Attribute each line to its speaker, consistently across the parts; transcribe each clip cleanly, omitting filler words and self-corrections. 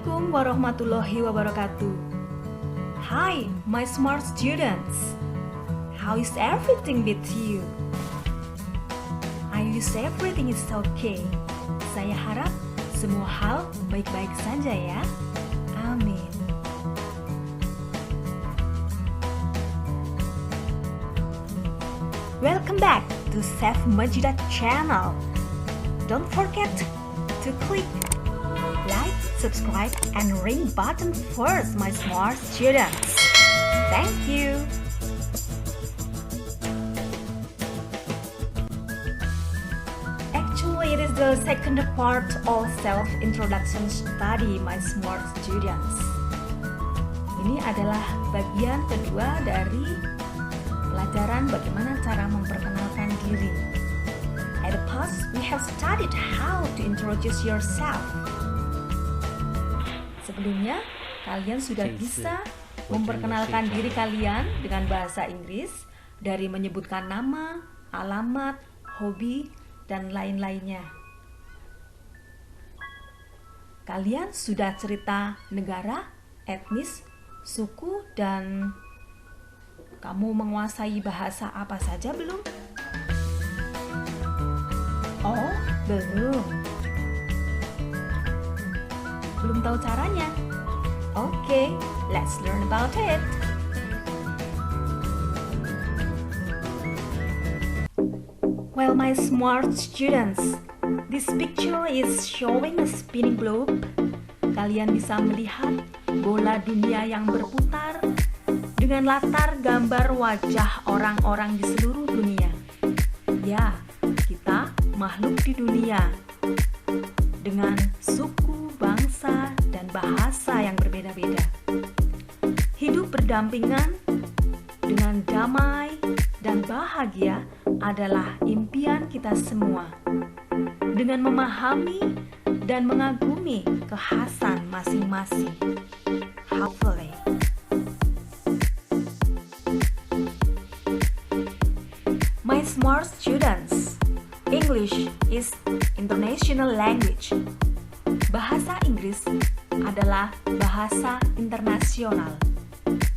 Speaker 1: Assalamualaikum warahmatullahi wabarakatuh. Hi, my smart students. How is everything with you? I wish everything is okay. Saya harap semua hal baik-baik saja ya. Amin. Welcome back to Chef Majidat channel. Don't forget to click like, subscribe, and ring button first, my smart students. Thank you. Actually, it is the second part of self-introduction study, my smart students. Ini adalah bagian kedua dari pelajaran bagaimana cara memperkenalkan diri. At the past, we have studied how to introduce yourself. Sebelumnya, kalian sudah bisa memperkenalkan diri kalian dengan bahasa Inggris dari menyebutkan nama, alamat, hobi, dan lain-lainnya. Kalian sudah cerita negara, etnis, suku, dan kamu menguasai bahasa apa saja belum? Oh, belum. Belum tahu caranya? Oke, let's learn about it. Well, my smart students, this picture is showing a spinning globe. Kalian bisa melihat bola dunia yang berputar dengan latar gambar wajah orang-orang di seluruh dunia. Ya, kita makhluk di dunia dengan suku, bangsa, dan bahasa yang berbeda-beda. Hidup berdampingan dengan damai dan bahagia adalah impian kita semua. Dengan memahami dan mengagumi kekhasan masing-masing. Hopefully. My smart students, English is international language. Bahasa Inggris adalah bahasa internasional.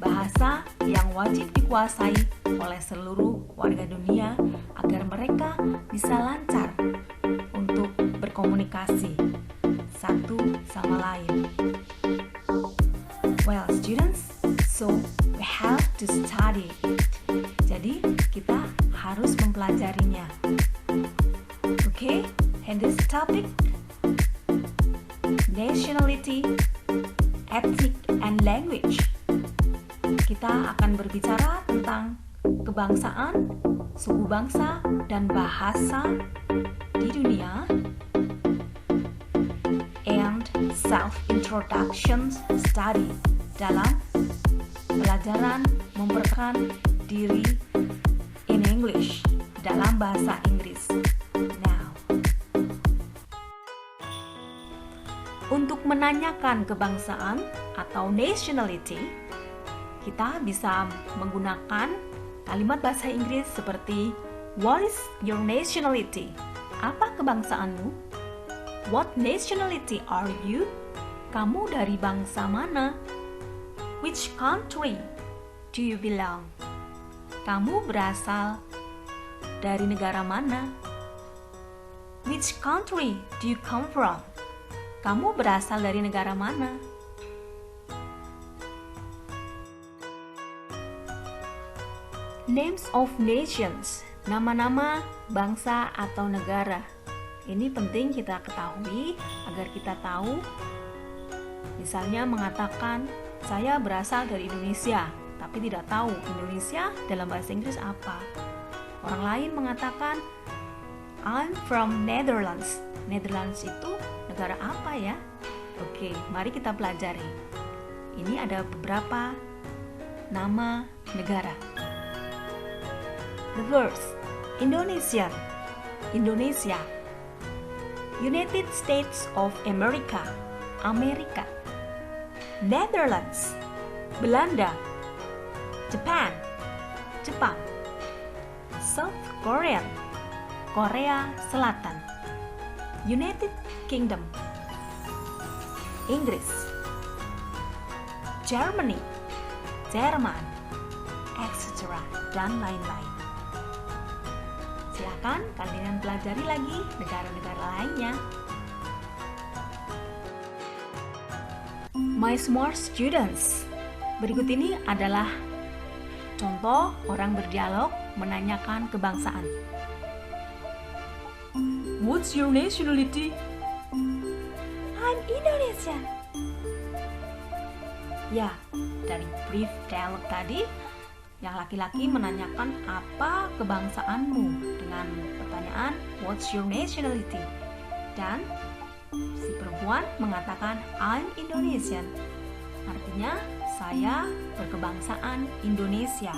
Speaker 1: Bahasa yang wajib dikuasai oleh seluruh warga dunia agar mereka bisa lancar untuk berkomunikasi satu sama lain. Well, students, so we have to study it. Jadi, kita harus mempelajarinya. Okay, and this topic, nationality, ethnic, and language. Kita akan berbicara tentang kebangsaan, suku bangsa, dan bahasa di dunia, and self-introduction study dalam pelajaran memperkenalkan diri in English dalam bahasa Inggris. Untuk menanyakan kebangsaan atau nationality, kita bisa menggunakan kalimat bahasa Inggris seperti What is your nationality? Apa kebangsaanmu? What nationality are you? Kamu dari bangsa mana? Which country do you belong? Kamu berasal dari negara mana? Which country do you come from? Kamu berasal dari negara mana? Names of nations, nama-nama bangsa atau negara. Ini penting kita ketahui agar kita tahu. Misalnya mengatakan, saya berasal dari Indonesia, tapi tidak tahu Indonesia dalam bahasa Inggris apa. Orang lain mengatakan, I'm from Netherlands. Netherlands itu negara apa ya? Oke, mari kita pelajari. Ini ada beberapa nama negara. The first, Indonesia. Indonesia. United States of America. Amerika. Netherlands. Belanda. Japan. Jepang. South Korea. Korea Selatan. United Kingdom, Inggris, Germany, Jerman, etc. dan lain-lain. Silakan kalian pelajari lagi negara-negara lainnya. My smart students, berikut ini adalah contoh orang berdialog menanyakan kebangsaan. What's your nationality? I'm Indonesian. Ya, dari brief dialog tadi, yang laki-laki menanyakan apa kebangsaanmu dengan pertanyaan What's your nationality? Dan si perempuan mengatakan I'm Indonesian. Artinya saya berkebangsaan Indonesia.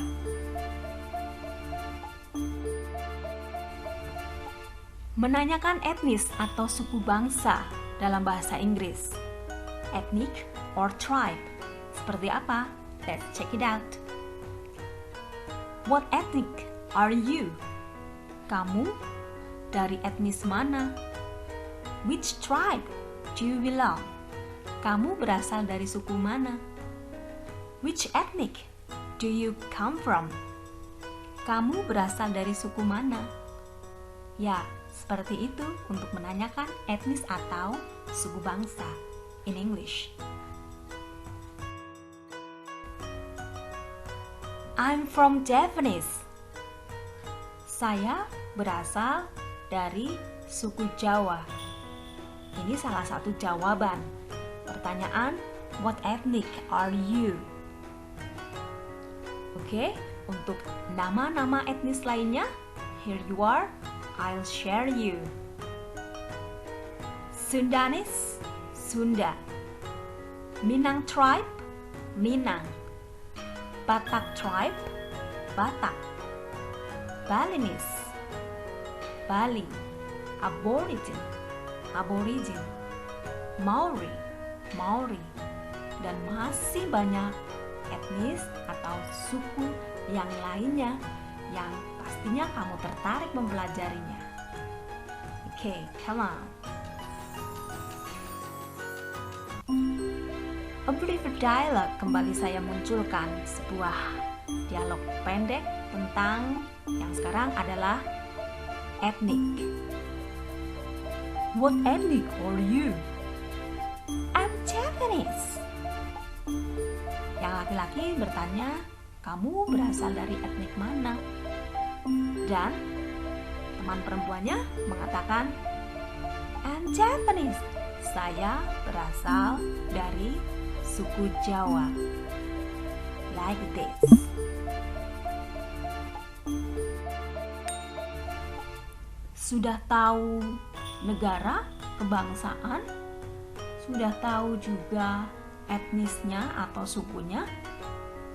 Speaker 1: Menanyakan etnis atau suku bangsa dalam bahasa Inggris. Ethnic or tribe. Seperti apa? Let's check it out. What ethnic are you? Kamu dari etnis mana? Which tribe do you belong? Kamu berasal dari suku mana? Which ethnic do you come from? Kamu berasal dari suku mana? Ya, seperti itu untuk menanyakan etnis atau suku bangsa in English. I'm from Japanese. Saya berasal dari suku Jawa. Ini salah satu jawaban. Pertanyaan, what ethnic are you? Oke, untuk nama-nama etnis lainnya, here you are, I'll share you. Sundanese, Sunda. Minang tribe, Minang. Batak tribe, Batak. Balinese, Bali. Aborigin, Aborigin. Maori, Maori. Dan masih banyak etnis atau suku yang lainnya yang pastinya kamu tertarik mempelajarinya. Oke, come on. A brief dialogue, kembali saya munculkan sebuah dialog pendek tentang yang sekarang adalah etnik. What ethnic are you? I'm Japanese. Yang laki-laki bertanya, kamu berasal dari etnik mana? Dan teman perempuannya mengatakan, I'm Japanese. Saya berasal dari suku Jawa. Like this. Sudah tahu negara, kebangsaan? Sudah tahu juga etnisnya atau sukunya?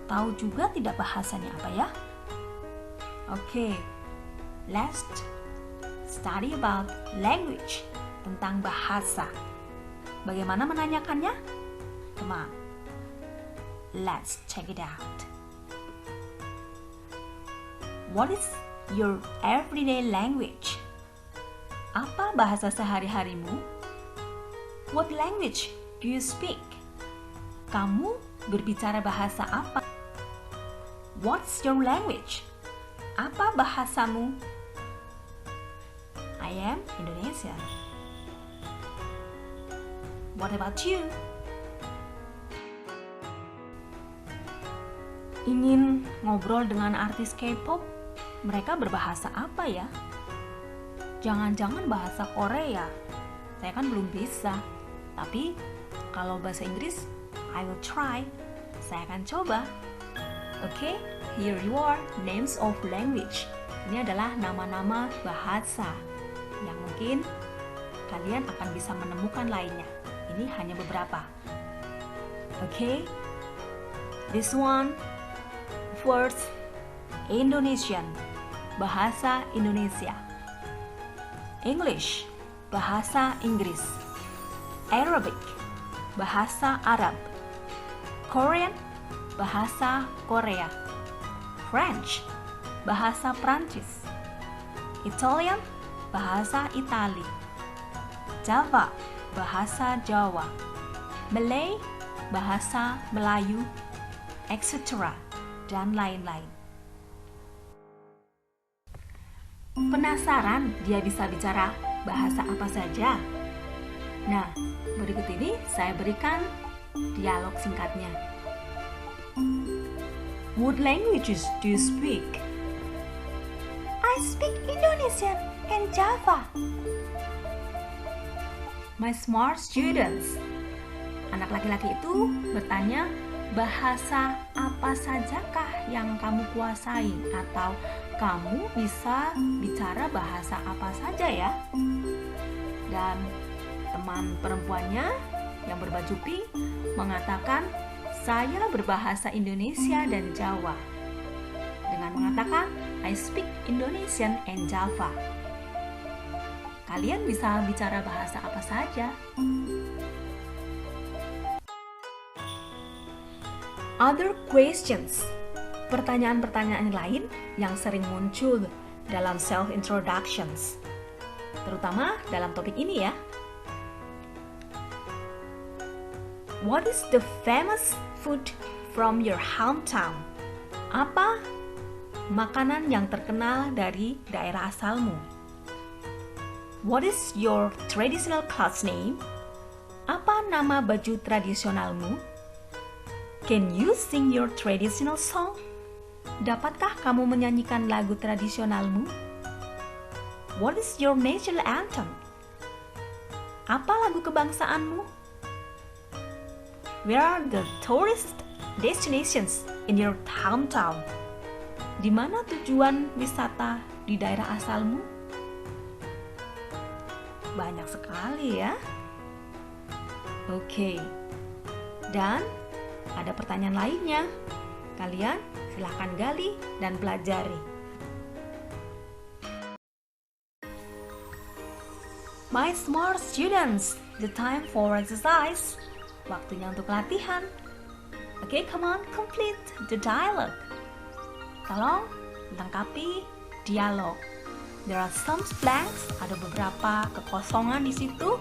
Speaker 1: Tahu juga tidak bahasanya apa ya? Oke, let's study about language, tentang bahasa. Bagaimana menanyakannya? Come on, let's check it out. What is your everyday language? Apa bahasa sehari-harimu? What language do you speak? Kamu berbicara bahasa apa? What's your language? Apa bahasamu? I am Indonesian. What about you? Ingin ngobrol dengan artis K-pop? Mereka berbahasa apa ya? Jangan-jangan bahasa Korea. Saya kan belum bisa. Tapi kalau bahasa Inggris, I will try. Saya akan coba. Oke, here you are, names of language. Ini adalah nama-nama bahasa yang mungkin kalian akan bisa menemukan lainnya. Ini hanya beberapa. Oke, this one, first, Indonesian, bahasa Indonesia. English, bahasa Inggris. Arabic, bahasa Arab. Korean, bahasa Korea. French, bahasa Prancis. Italian, bahasa Itali. Java, bahasa Jawa. Malay, bahasa Melayu, etc. dan lain-lain. Penasaran dia bisa bicara bahasa apa saja? Nah, berikut ini saya berikan dialog singkatnya. What languages do you speak? I speak Indonesian and Java. My smart students. Anak laki-laki itu bertanya, bahasa apa sajakah yang kamu kuasai? Atau kamu bisa bicara bahasa apa saja ya? Dan teman perempuannya yang berbaju pink mengatakan, saya berbahasa Indonesia dan Jawa. Dengan mengatakan, I speak Indonesian and Java. Kalian bisa bicara bahasa apa saja. Other questions. Pertanyaan-pertanyaan lain yang sering muncul dalam self-introductions, terutama dalam topik ini ya. What is the famous food from your hometown? Apa makanan yang terkenal dari daerah asalmu? What is your traditional clothes name? Apa nama baju tradisionalmu? Can you sing your traditional song? Dapatkah kamu menyanyikan lagu tradisionalmu? What is your national anthem? Apa lagu kebangsaanmu? Where are the tourist destinations in your hometown? Di mana tujuan wisata di daerah asalmu? Banyak sekali ya. Oke. Dan ada pertanyaan lainnya. Kalian silakan gali dan pelajari. My smart students, the time for exercise. Waktunya untuk latihan. Oke, come on, complete the dialogue. Tolong lengkapi dialog. There are some blanks, ada beberapa kekosongan di situ.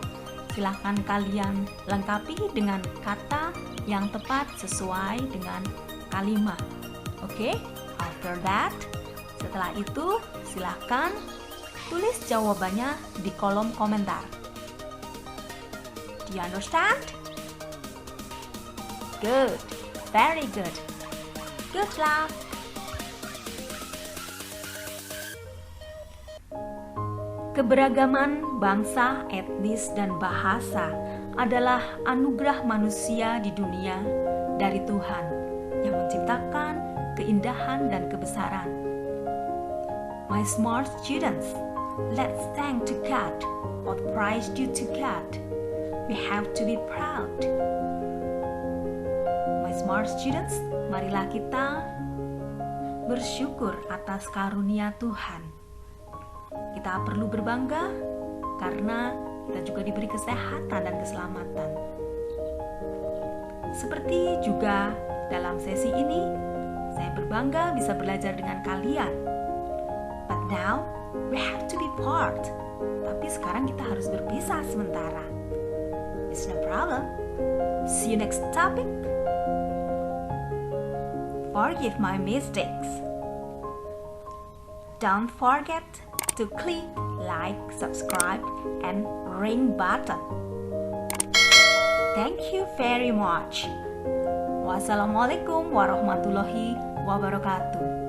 Speaker 1: Silahkan kalian lengkapi dengan kata yang tepat sesuai dengan kalimat. Oke, after that, setelah itu silahkan tulis jawabannya di kolom komentar. Do you understand? Good, very good. Good luck. Keberagaman bangsa, etnis, dan bahasa adalah anugerah manusia di dunia dari Tuhan yang menciptakan keindahan dan kebesaran. My smart students, let's thank to God, what praise due to God. We have to be proud. My smart students, marilah kita bersyukur atas karunia Tuhan. Kita perlu berbangga karena kita juga diberi kesehatan dan keselamatan. Seperti juga dalam sesi ini, saya berbangga bisa belajar dengan kalian. But now, we have to be part. Tapi sekarang kita harus berpisah sementara. It's no problem. See you next topic. Forgive my mistakes. Don't forget to click like, subscribe, and ring button. Thank you very much. Wassalamualaikum warahmatullahi wabarakatuh.